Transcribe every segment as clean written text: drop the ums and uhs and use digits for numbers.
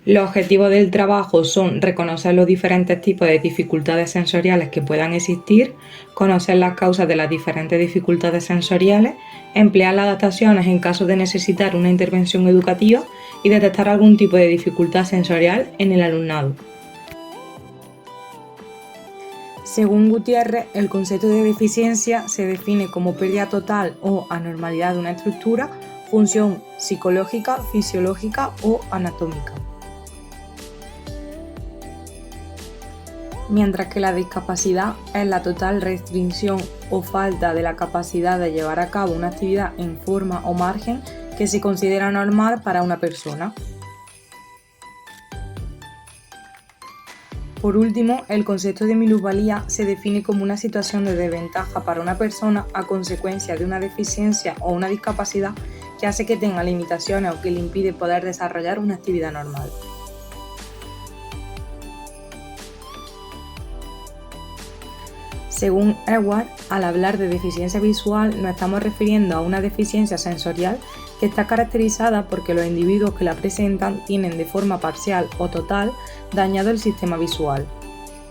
Los objetivos del trabajo son reconocer los diferentes tipos de dificultades sensoriales que puedan existir, conocer las causas de las diferentes dificultades sensoriales, emplear las adaptaciones en caso de necesitar una intervención educativa y detectar algún tipo de dificultad sensorial en el alumnado. Según Gutiérrez, el concepto de deficiencia se define como pérdida total o anormalidad de una estructura, función psicológica, fisiológica o anatómica. Mientras que la discapacidad es la total restricción o falta de la capacidad de llevar a cabo una actividad en forma o margen que se considera normal para una persona. Por último, el concepto de minusvalía se define como una situación de desventaja para una persona a consecuencia de una deficiencia o una discapacidad que hace que tenga limitaciones o que le impide poder desarrollar una actividad normal. Según Edwards, al hablar de deficiencia visual nos estamos refiriendo a una deficiencia sensorial que está caracterizada porque los individuos que la presentan tienen de forma parcial o total dañado el sistema visual.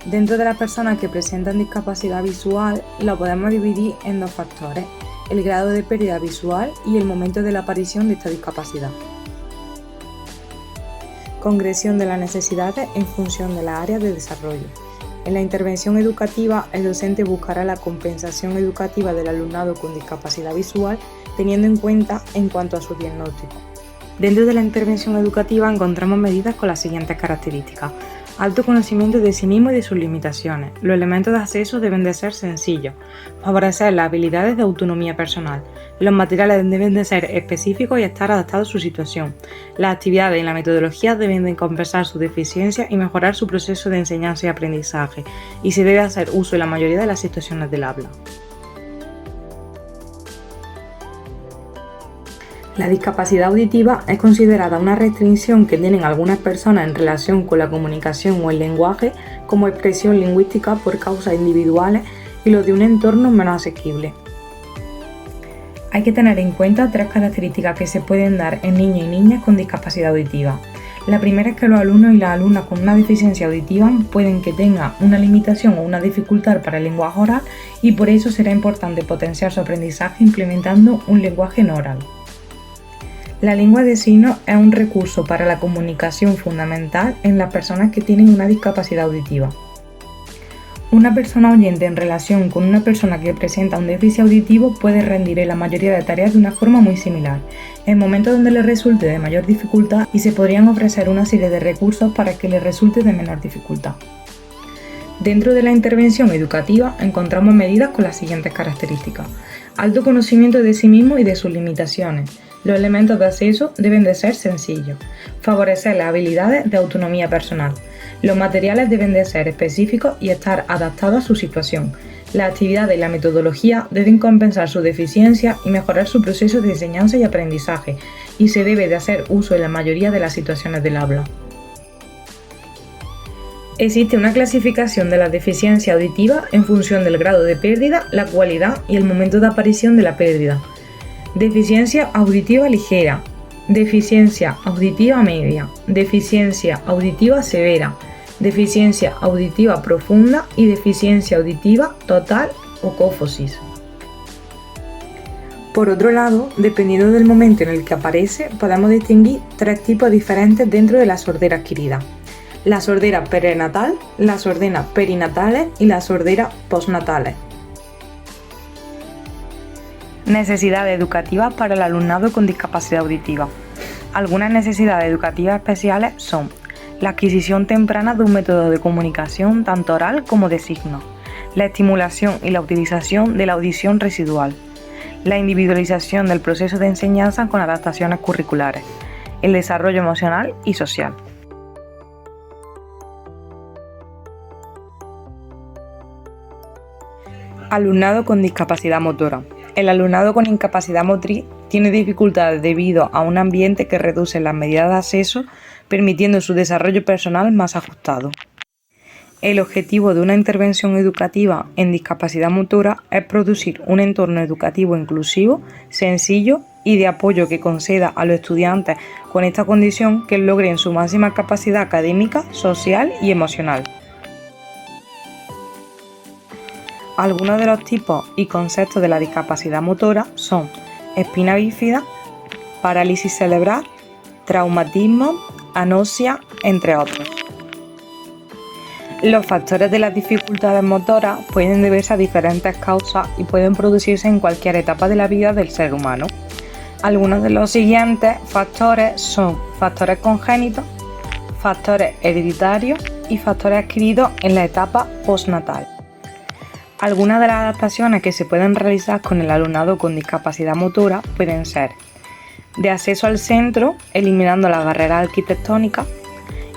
Dentro de las personas que presentan discapacidad visual, lo podemos dividir en dos factores: el grado de pérdida visual y el momento de la aparición de esta discapacidad. Congresión de las necesidades en función de las áreas de desarrollo. En la intervención educativa, el docente buscará la compensación educativa del alumnado con discapacidad visual teniendo en cuenta en cuanto a su diagnóstico. Dentro de la intervención educativa encontramos medidas con las siguientes características: alto conocimiento de sí mismo y de sus limitaciones. Los elementos de acceso deben de ser sencillos. Favorecer las habilidades de autonomía personal. Los materiales deben de ser específicos y estar adaptados a su situación. Las actividades y la metodología deben de compensar su deficiencia y mejorar su proceso de enseñanza y aprendizaje, y se debe hacer uso en la mayoría de las situaciones del aula. La discapacidad auditiva es considerada una restricción que tienen algunas personas en relación con la comunicación o el lenguaje como expresión lingüística por causas individuales y los de un entorno menos asequible. Hay que tener en cuenta tres características que se pueden dar en niños y niñas con discapacidad auditiva. La primera es que los alumnos y las alumnas con una deficiencia auditiva pueden que tengan una limitación o una dificultad para el lenguaje oral y por eso será importante potenciar su aprendizaje implementando un lenguaje no oral. La lengua de signos es un recurso para la comunicación fundamental en las personas que tienen una discapacidad auditiva. Una persona oyente en relación con una persona que presenta un déficit auditivo puede rendir en la mayoría de tareas de una forma muy similar, en momentos donde le resulte de mayor dificultad y se podrían ofrecer una serie de recursos para que le resulte de menor dificultad. Dentro de la intervención educativa encontramos medidas con las siguientes características: alto conocimiento de sí mismo y de sus limitaciones. Los elementos de acceso deben de ser sencillos. Favorecer las habilidades de autonomía personal. Los materiales deben de ser específicos y estar adaptados a su situación. Las actividades y la metodología deben compensar su deficiencia y mejorar su proceso de enseñanza y aprendizaje, y se debe de hacer uso en la mayoría de las situaciones del aula. Existe una clasificación de la deficiencia auditiva en función del grado de pérdida, la cualidad y el momento de aparición de la pérdida. Deficiencia auditiva ligera, deficiencia auditiva media, deficiencia auditiva severa, deficiencia auditiva profunda y deficiencia auditiva total o cófosis. Por otro lado, dependiendo del momento en el que aparece, podemos distinguir tres tipos diferentes dentro de la sordera adquirida: la sordera prenatal, la sordera perinatales y la sordera postnatales. Necesidades educativas para el alumnado con discapacidad auditiva. Algunas necesidades educativas especiales son la adquisición temprana de un método de comunicación tanto oral como de signos, la estimulación y la utilización de la audición residual, la individualización del proceso de enseñanza con adaptaciones curriculares, el desarrollo emocional y social. Alumnado con discapacidad motora. El alumnado con incapacidad motriz tiene dificultades debido a un ambiente que reduce las medidas de acceso, permitiendo su desarrollo personal más ajustado. El objetivo de una intervención educativa en discapacidad motora es producir un entorno educativo inclusivo, sencillo y de apoyo que conceda a los estudiantes con esta condición que logren su máxima capacidad académica, social y emocional. Algunos de los tipos y conceptos de la discapacidad motora son espina bífida, parálisis cerebral, traumatismo, anoxia, entre otros. Los factores de las dificultades motoras pueden deberse a diferentes causas y pueden producirse en cualquier etapa de la vida del ser humano. Algunos de los siguientes factores son factores congénitos, factores hereditarios y factores adquiridos en la etapa postnatal. Algunas de las adaptaciones que se pueden realizar con el alumnado con discapacidad motora pueden ser de acceso al centro, eliminando las barreras arquitectónicas,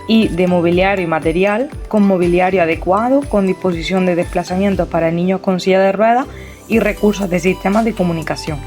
y de mobiliario y material, con mobiliario adecuado, con disposición de desplazamientos para niños con silla de ruedas y recursos de sistemas de comunicación.